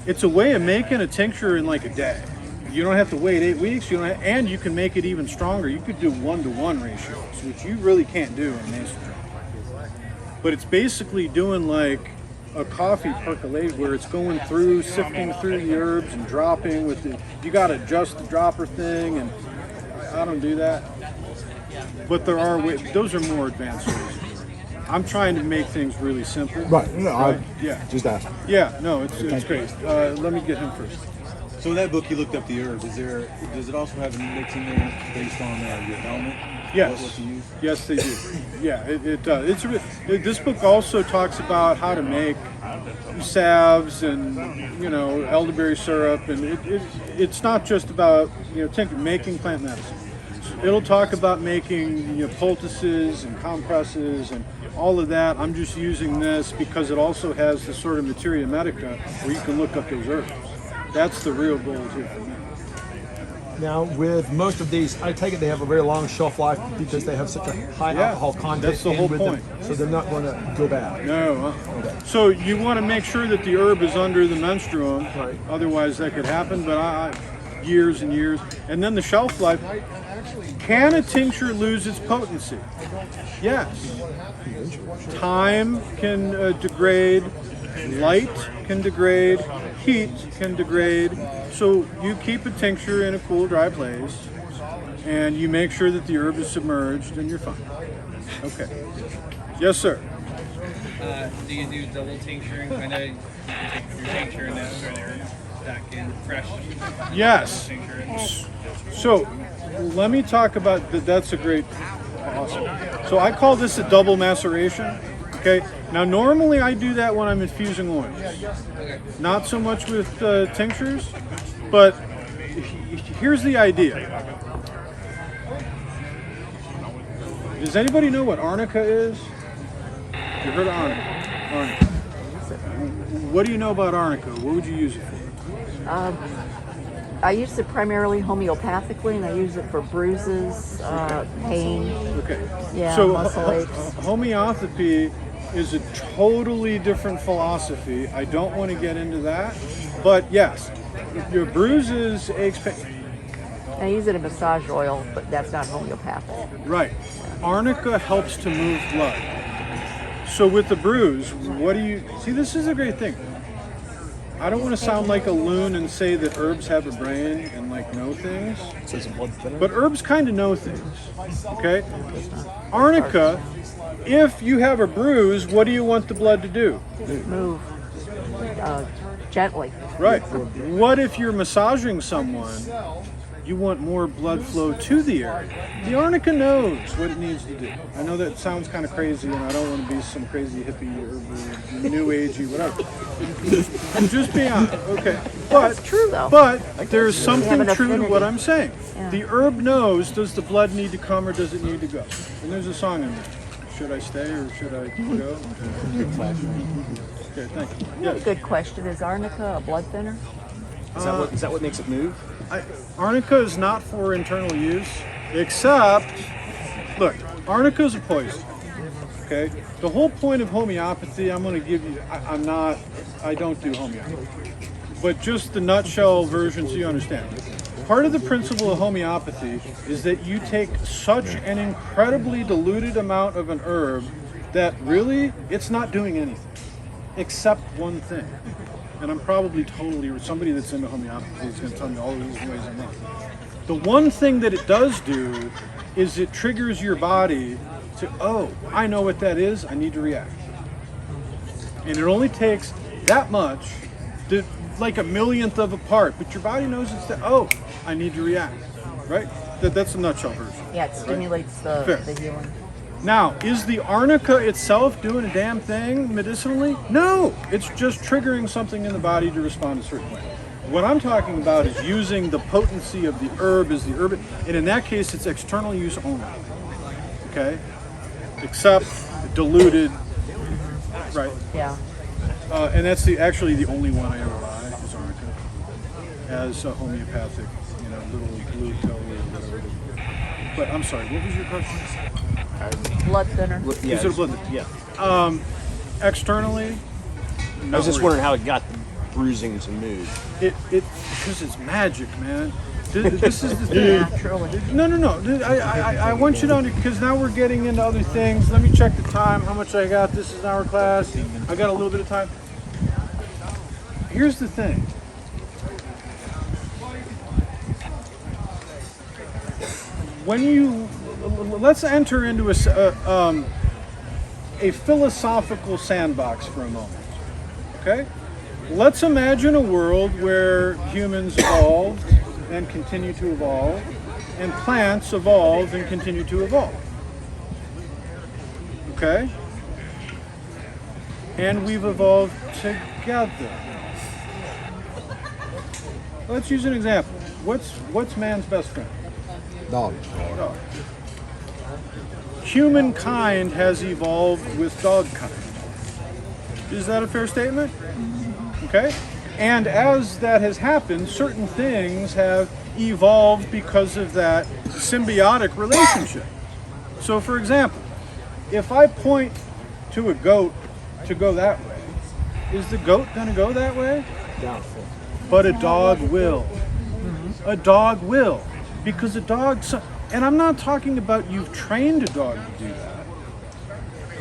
It's a way of making a tincture in like a day. You don't have to wait 8 weeks, and you can make it even stronger. You could do 1-to-1 ratios, which you really can't do in mason jar. But it's basically doing like a coffee percolate where it's going through, sifting through the herbs and dropping with the, you got to adjust the dropper thing, and I don't do that. But there are ways, those are more advanced ways. I'm trying to make things really simple. Right. No, right? Yeah. Just ask. Yeah. No, it's great. Let me get him first. So in that book, you looked up the herbs. Does it also have any mix in there based on your element? Yes. What you use? Yes, they do. Yeah, it does. This book also talks about how to make salves and elderberry syrup, and it's not just about making plant medicine. It'll talk about making poultices and compresses and all of that. I'm just using this because it also has the sort of materia medica where you can look up those herbs. That's the real goal here for me. Now, with most of these, I take it they have a very long shelf life because they have such a high alcohol content. That's the whole with point. them, so they're not going to go bad. No. So you want to make sure that the herb is under the menstruum. Right. Otherwise, that could happen. But years and years, and then the shelf life. Can a tincture lose its potency? Yes. Time can degrade. Light can degrade. Heat can degrade. So you keep a tincture in a cool, dry place, and you make sure that the herb is submerged, and you're fine. Okay. Yes, sir. Do you do double tincturing? I know you can take your tincture and then throw the herb back in fresh. Yes. Tincture and So let me talk about that. That's a great, awesome. So I call this a double maceration. Okay. Now normally I do that when I'm infusing oils. Not so much with tinctures. But here's the idea. Does anybody know what Arnica is? You heard of Arnica? Arnica. What do you know about Arnica? What would you use it for? I use it primarily homeopathically, and I use it for bruises, pain. Okay. Yeah, So muscle aches. homeopathy is a totally different philosophy. I don't want to get into that, but yes, your bruises, aches, pain. I use it in massage oil, but that's not homeopathic. Right. Arnica helps to move blood. So with the bruise, what do you see? This is a great thing. I don't want to sound like a loon and say that herbs have a brain and like know things, So it's a blood thinner. but herbs kind of know things. Okay. Arnica. If you have a bruise, what do you want the blood to do? Move gently. Right. What if you're massaging someone? You want more blood flow to the area. The Arnica knows what it needs to do. I know that sounds kind of crazy, and I don't want to be some crazy hippie or new agey, whatever. I'm just being honest. Okay. But It's true, though. But there's have something an true to affinity. what I'm saying. Yeah. The herb knows, does the blood need to come or does it need to go? And there's a song in there. Should I stay or should I go? Okay, thank you. Another Yes. good question, is Arnica a blood thinner? Is that what makes it move? Arnica is not for internal use, except, look, Arnica is a poison. Okay, the whole point of homeopathy, I'm going to give you. I don't do homeopathy, but just the nutshell version so you understand. Part of the principle of homeopathy is that you take such an incredibly diluted amount of an herb that really it's not doing anything except one thing. And I'm probably somebody that's into homeopathy is going to tell me all of these ways I'm wrong. The one thing that it does do is it triggers your body to, oh, I know what that is, I need to react. And it only takes that much, like a millionth of a part, but your body knows it's that, oh, I need to react, right? That's a nutshell version. Yeah, it stimulates Fair. the healing. Now, is the Arnica itself doing a damn thing medicinally? No, it's just triggering something in the body to respond a certain way. What I'm talking about is using the potency of the herb as the herb, and in that case, it's external use only. Okay, except diluted, right? Yeah. And that's actually the only one I ever buy is Arnica as a homeopathic, little blue pill or whatever. But I'm sorry, what was your question? Blood thinner. Yeah, Is it a blood thinner? Yeah. Externally, I was just wondering how it got the bruising to move. It because it's magic, man. This is the thing. Yeah, truly. No. I want you to understand, because now we're getting into other things. Let me check the time, how much I got. This is our class. I got a little bit of time. Here's the thing. Let's enter into a philosophical sandbox for a moment. Okay? Let's imagine a world where humans evolved and continue to evolve, and plants evolve and continue to evolve. Okay? And we've evolved together. Let's use an example. What's man's best friend? Dog. Dog. Humankind has evolved with dogkind. Is that a fair statement? Okay. And as that has happened, certain things have evolved because of that symbiotic relationship. So for example, if I point to a goat to go that way, is the goat going to go that way? Doubtful. But a dog will. A dog will. Because a dog, and I'm not talking about you've trained a dog to do that.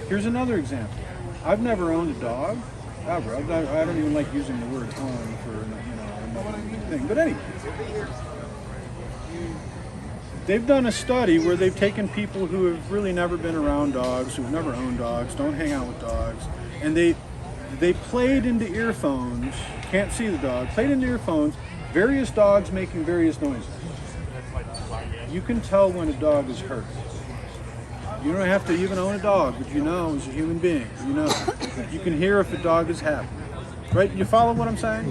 Here's another example. I've never owned a dog, ever. I don't even like using the word own for another thing. But anyway, they've done a study where they've taken people who have really never been around dogs, who've never owned dogs, don't hang out with dogs, and they played into earphones, can't see the dog, played into earphones, various dogs making various noises. You can tell when a dog is hurt. You don't have to even own a dog, but you know as a human being, you know. You can hear if a dog is happy. Right? You follow what I'm saying?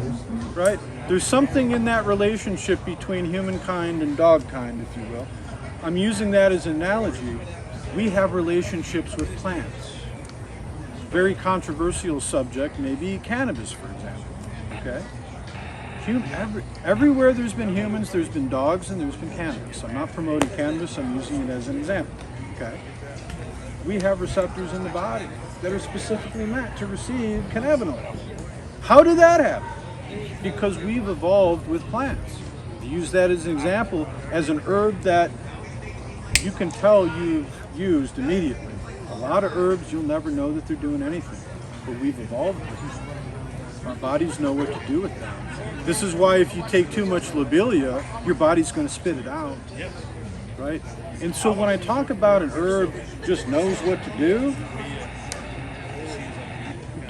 Right? There's something in that relationship between humankind and dogkind, if you will. I'm using that as an analogy. We have relationships with plants. Very controversial subject, maybe cannabis, for example. Okay? Everywhere there's been humans, there's been dogs, and there's been cannabis. I'm not promoting cannabis, I'm using it as an example. Okay? We have receptors in the body that are specifically meant to receive cannabinoids. How did that happen? Because we've evolved with plants. Use that as an example, as an herb that you can tell you've used immediately. A lot of herbs, you'll never know that they're doing anything, but we've evolved with them. Our bodies know what to do with them. This is why if you take too much lobelia, your body's going to spit it out, right? And so when I talk about an herb just knows what to do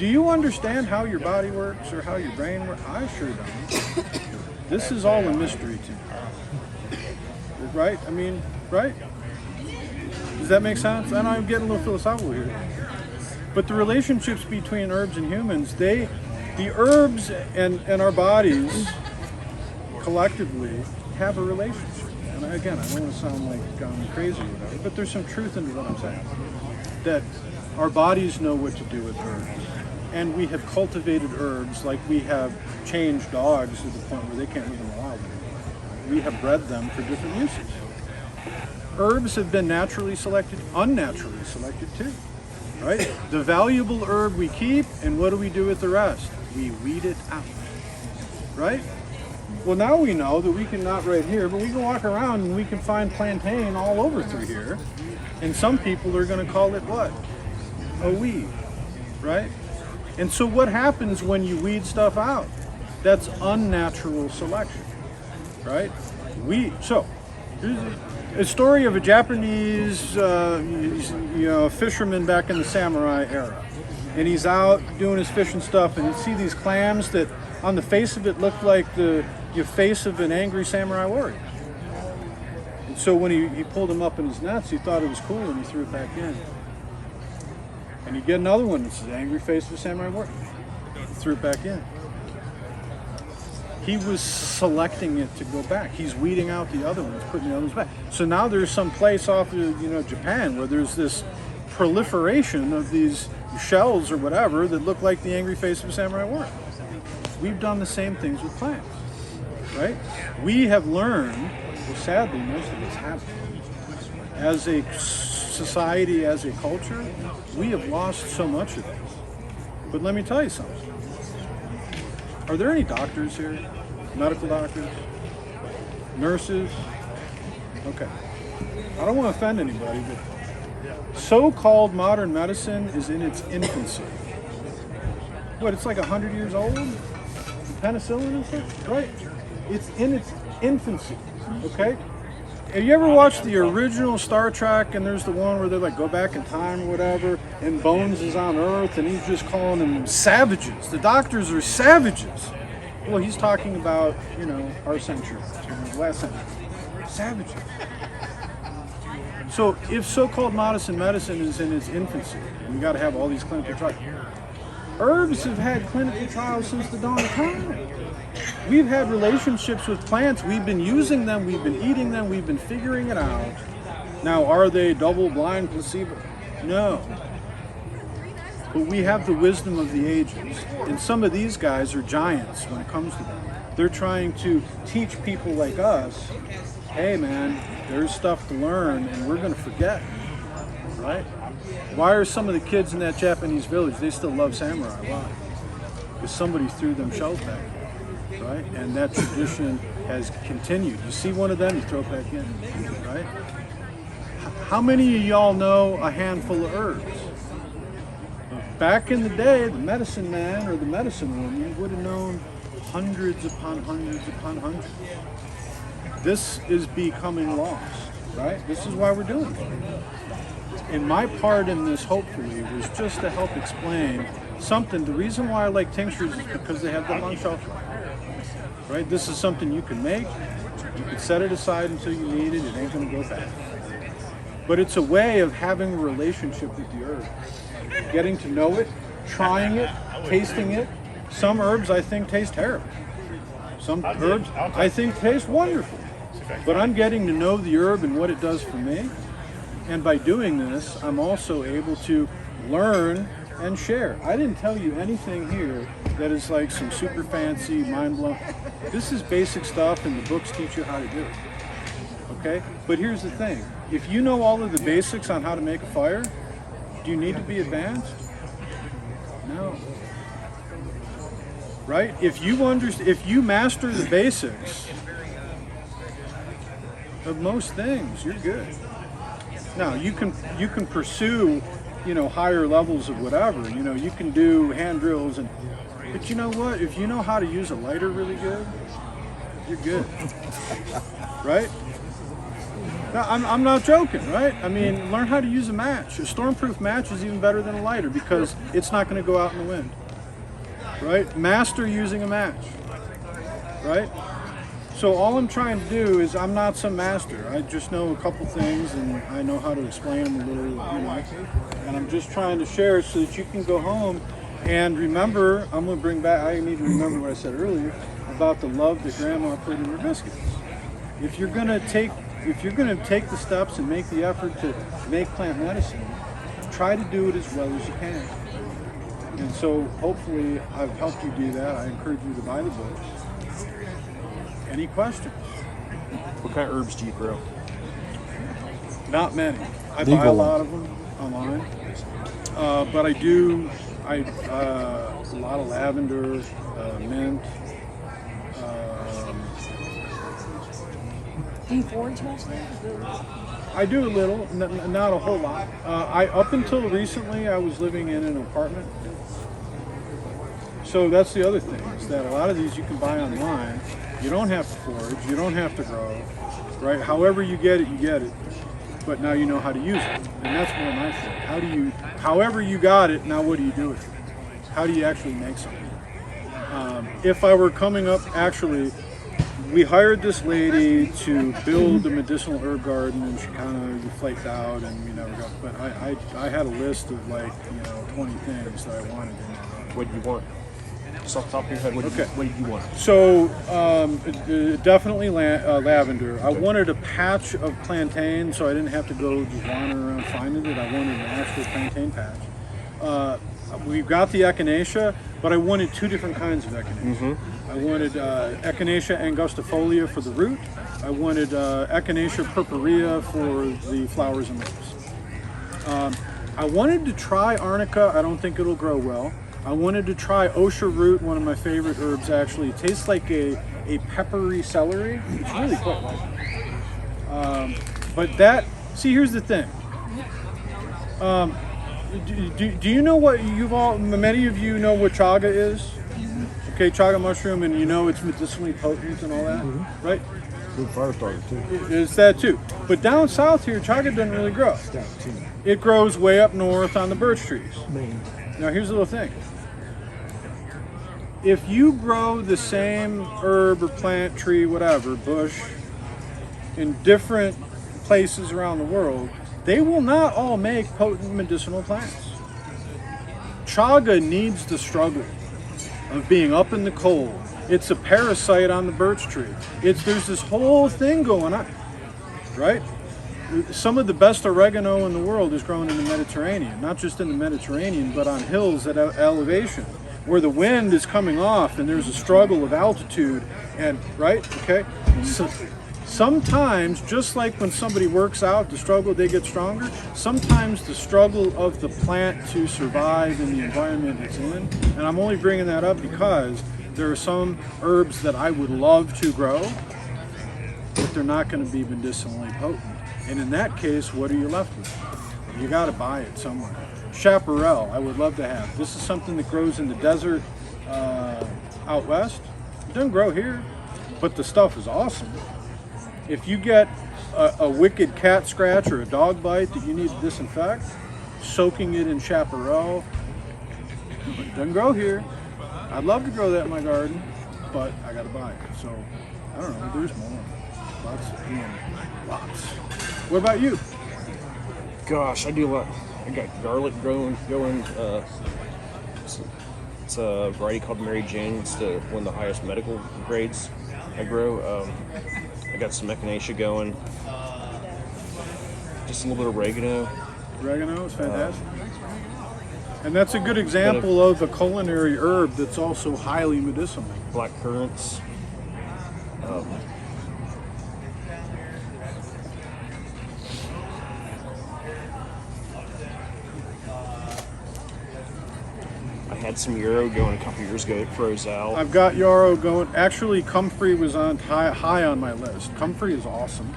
you understand how your body works or how your brain works? I sure don't. This is all a mystery to me, right? I mean, right? Does that make sense? I know I'm getting a little philosophical here. But the relationships between herbs and humans, the herbs and our bodies collectively have a relationship. And again, I don't want to sound like I'm crazy or whatever, but there's some truth into what I'm saying. That our bodies know what to do with herbs. And we have cultivated herbs like we have changed dogs to the point where they can't live in the wild anymore. We have bred them for different uses. Herbs have been naturally selected, unnaturally selected too, right? The valuable herb we keep, and what do we do with the rest? We weed it out, right? Well, now we know that we can, not right here, but we can walk around and we can find plantain all over through here. And some people are going to call it what? A weed, right? And so what happens when you weed stuff out? That's unnatural selection, right? So, here's a story of a Japanese fisherman back in the samurai era. And he's out doing his fishing stuff, and you see these clams that on the face of it look like the face of an angry samurai warrior. And so when he pulled them up in his nets, he thought it was cool and he threw it back in. And you get another one that's the angry face of a samurai warrior. He threw it back in. He was selecting it to go back. He's weeding out the other ones, putting the other ones back. So now there's some place off of Japan where there's this proliferation of these shells or whatever that look like the angry face of a samurai warrior. We've done the same things with plants, right? We have learned, well, sadly, most of it's happened. As a society, as a culture, we have lost so much of it. But let me tell you something. Are there any doctors here? Medical doctors? Nurses? Okay. I don't want to offend anybody, but so-called modern medicine is in its infancy. What, it's like 100 years old? Penicillin and stuff? Right? It's in its infancy, okay? Have you ever watched the original Star Trek, and there's the one where they like go back in time or whatever, and Bones is on Earth, and he's just calling them savages. The doctors are savages. Well, he's talking about, our century, last century. Savages. So if so-called medicine is in its infancy, we got to have all these clinical trials. Herbs have had clinical trials since the dawn of time. We've had relationships with plants. We've been using them. We've been eating them. We've been figuring it out. Now, are they double-blind placebo? No. But we have the wisdom of the ages. And some of these guys are giants when it comes to them. They're trying to teach people like us, hey, man, there's stuff to learn, and we're going to forget, right? Why are some of the kids in that Japanese village, they still love samurai? Why? Because somebody threw them shells back, right? And that tradition has continued. You see one of them, you throw it back in, right? How many of y'all know a handful of herbs? Back in the day, the medicine man or the medicine woman would have known hundreds upon hundreds upon hundreds. This is becoming lost, right? This is why we're doing it. And my part in this, hopefully, was just to help explain something. The reason why I like tinctures is because they have the long shelf life, right? This is something you can make. You can set it aside until you need it. It ain't going to go bad. But it's a way of having a relationship with the herb. Getting to know it, trying it, tasting it. Some herbs, I think, taste terrible. Some herbs I think taste wonderful, but I'm getting to know the herb and what it does for me. And by doing this, I'm also able to learn and share. I didn't tell you anything here that is like some super fancy, mind-blowing. This is basic stuff and the books teach you how to do it. Okay? But here's the thing. If you know all of the basics on how to make a fire, do you need to be advanced? No. Right? If you master the basics of most things, you're good. Now, you can pursue, higher levels of whatever. You can do hand drills but you know what? If you know how to use a lighter really good, you're good. Right? Now, I'm not joking, right? I mean, learn how to use a match. A stormproof match is even better than a lighter because it's not going to go out in the wind. Right? Master using a match. Right? So all I'm trying to do is, I'm not some master. I just know a couple things and I know how to explain them a little, and I'm just trying to share so that you can go home and remember. I need to remember what I said earlier about the love that Grandma put in her biscuits. If you're gonna take the steps and make the effort to make plant medicine, try to do it as well as you can. And so hopefully I've helped you do that. I encourage you to buy the books. Any questions? What kind of herbs do you grow? Not many. I buy a lot of them online. But I do, a lot of lavender, mint. Do you forage mostly? I do a little, not a whole lot. Up until recently, I was living in an apartment. So that's the other thing, is that a lot of these you can buy online. You don't have to forage, you don't have to grow, right? However you get it, you get it. But now you know how to use it. And that's more my thing. However you got it, now what do you do with it? How do you actually make something? If I were coming up, actually, we hired this lady to build a medicinal herb garden, and she kind of flaked out, and we never got. But I had a list of 20 things that I wanted in there. What do you want? Just off the top of your head, what did you want? So definitely lavender. I wanted a patch of plantain, so I didn't have to go just wandering around finding it. I wanted an actual plantain patch. We've got the echinacea, but I wanted two different kinds of echinacea. I wanted echinacea angustifolia for the root. I wanted echinacea purpurea for the flowers and leaves. I wanted to try arnica. I don't think it'll grow well. I wanted to try osha root, one of my favorite herbs actually. It tastes like a peppery celery. It's really quite like it. See, here's the thing. Do you know what many of you know what chaga is? Okay, chaga mushroom, and it's medicinally potent and all that, right? Good fire starter too. It's that too. But down south here, chaga doesn't really grow. It grows way up north on the birch trees. Now here's the little thing. If you grow the same herb or plant, tree, whatever, bush, in different places around the world, they will not all make potent medicinal plants. Chaga needs the struggle of being up in the cold. It's a parasite on the birch tree. There's this whole thing going on, right? Some of the best oregano in the world is grown in the Mediterranean, not just in the Mediterranean, but on hills at elevation, where the wind is coming off and there's a struggle of altitude, and right, okay? So sometimes, just like when somebody works out, the struggle, they get stronger. Sometimes the struggle of the plant to survive in the environment it's in, and I'm only bringing that up because there are some herbs that I would love to grow, but they're not going to be medicinally potent. And in that case, what are you left with? You got to buy it somewhere. Chaparral, I would love to have. This is something that grows in the desert out west. It doesn't grow here, but the stuff is awesome. If you get a wicked cat scratch or a dog bite that you need to disinfect, soaking it in chaparral, it doesn't grow here. I'd love to grow that in my garden, but I got to buy it. So, I don't know, there's more. Lots. What about you? Gosh, I do a lot. I got garlic going, It's a variety called Mary Jane. It's one of the highest medical grades I grow. I got some echinacea going. Just a little bit of oregano. Oregano is fantastic. And that's a good example of a culinary herb that's also highly medicinal. Black currants. I had some Yarrow going a couple years ago. It froze out. I've got Yarrow going. Actually, comfrey was on high on my list. Comfrey is awesome.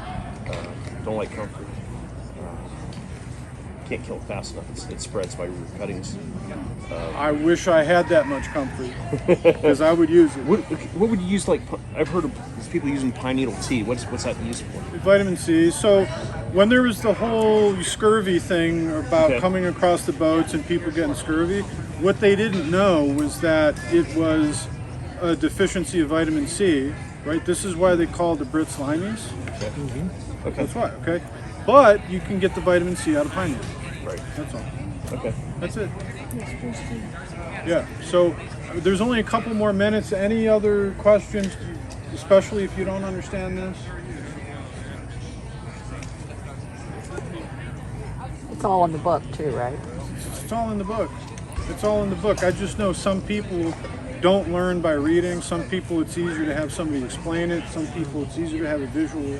Don't like comfrey. Can't kill it fast enough. It spreads by root cuttings. I wish I had that much comfrey because I would use it. What would you use? Like, I've heard of people using pine needle tea. What's that used for? Vitamin C. So when there was the whole scurvy thing about coming across the boats and people getting scurvy, what they didn't know was that it was a deficiency of vitamin C, right? This is why they call the Brits limeys. Okay. Mm-hmm. Okay. That's why, okay? But you can get the vitamin C out of pine needle. Right. That's all. Okay. That's it. Yeah, so there's only a couple more minutes. Any other questions, especially if you don't understand this? It's all in the book too, right? It's all in the book. It's all in the book. I just know some people don't learn by reading. Some people it's easier to have somebody explain it. Some people it's easier to have a visual.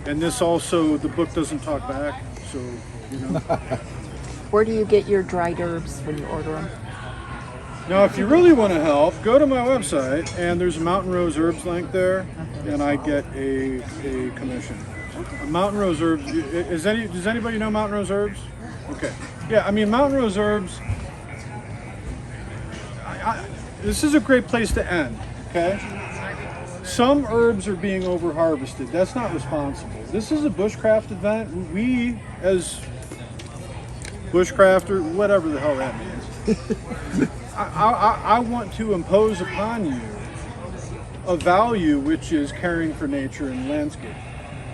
And this also, the book doesn't talk back, so, you know. Where do you get your dried herbs when you order them? Now, if you really want to help, go to my website, and there's a Mountain Rose Herbs link there, and I get a commission. Mountain Rose Herbs, does anybody know Mountain Rose Herbs? Okay. Yeah, I mean, Mountain Rose Herbs, this is a great place to end, okay? Some herbs are being over-harvested. That's not responsible. This is a bushcraft event. We, as bushcrafter, whatever the hell that means, I want to impose upon you a value which is caring for nature and landscape.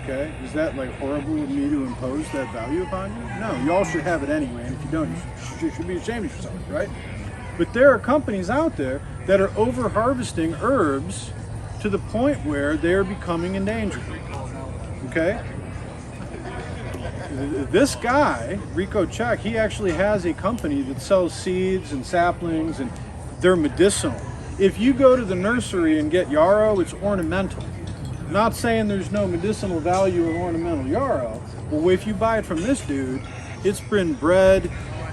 Okay? Is that like horrible of me to impose that value upon you? No, you all should have it anyway, and if you don't, you should be ashamed of yourself, right? But there are companies out there that are over-harvesting herbs to the point where they are becoming endangered. Okay? This guy, Rico Check, he actually has a company that sells seeds and saplings, and they're medicinal. If you go to the nursery and get yarrow, it's ornamental. Not saying there's no medicinal value in ornamental yarrow, but if you buy it from this dude, it's been bred,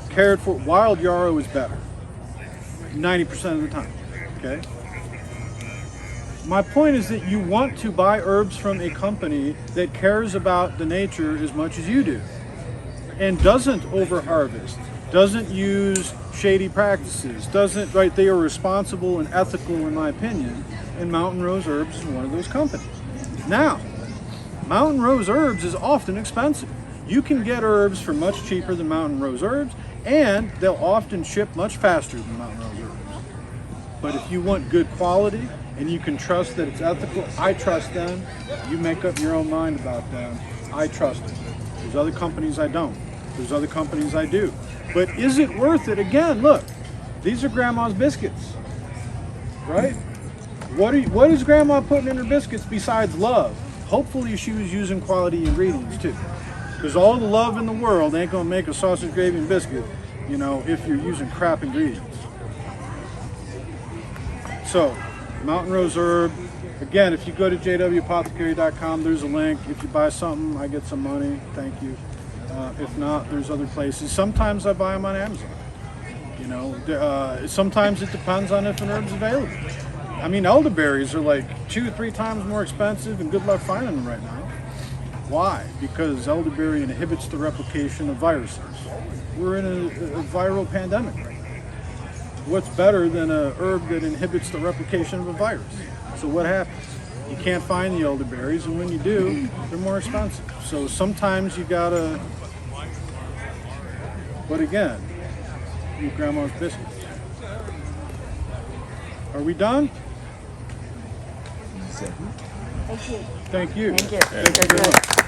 cared for. Wild yarrow is better, 90% of the time. Okay? My point is that you want to buy herbs from a company that cares about the nature as much as you do and doesn't over-harvest, doesn't use shady practices, right? They are responsible and ethical in my opinion, and Mountain Rose Herbs is one of those companies. Now, Mountain Rose Herbs is often expensive. You can get herbs for much cheaper than Mountain Rose Herbs, and they'll often ship much faster than Mountain Rose Herbs. But if you want good quality, and you can trust that it's ethical, I trust them. You make up your own mind about them. I trust them. There's other companies I don't. There's other companies I do. But is it worth it? Again, look, these are Grandma's biscuits, right? What is Grandma putting in her biscuits besides love? Hopefully she was using quality ingredients too. Because all the love in the world ain't gonna make a sausage, gravy, and biscuit, you know, if you're using crap ingredients. So, Mountain Rose Herb. Again, if you go to jwapothecary.com, there's a link. If you buy something, I get some money. Thank you. If not, there's other places. Sometimes I buy them on Amazon. You know, sometimes it depends on if an herb's available. I mean, elderberries are like 2-3 times more expensive, and good luck finding them right now. Why? Because elderberry inhibits the replication of viruses. We're in a viral pandemic right now. What's better than a herb that inhibits the replication of a virus? So what happens? You can't find the elderberries, and when you do, they're more expensive. So sometimes you gotta, but again, eat Grandma's biscuits. Are we done? Thank you. Thank you. Thank you. Thank you very much.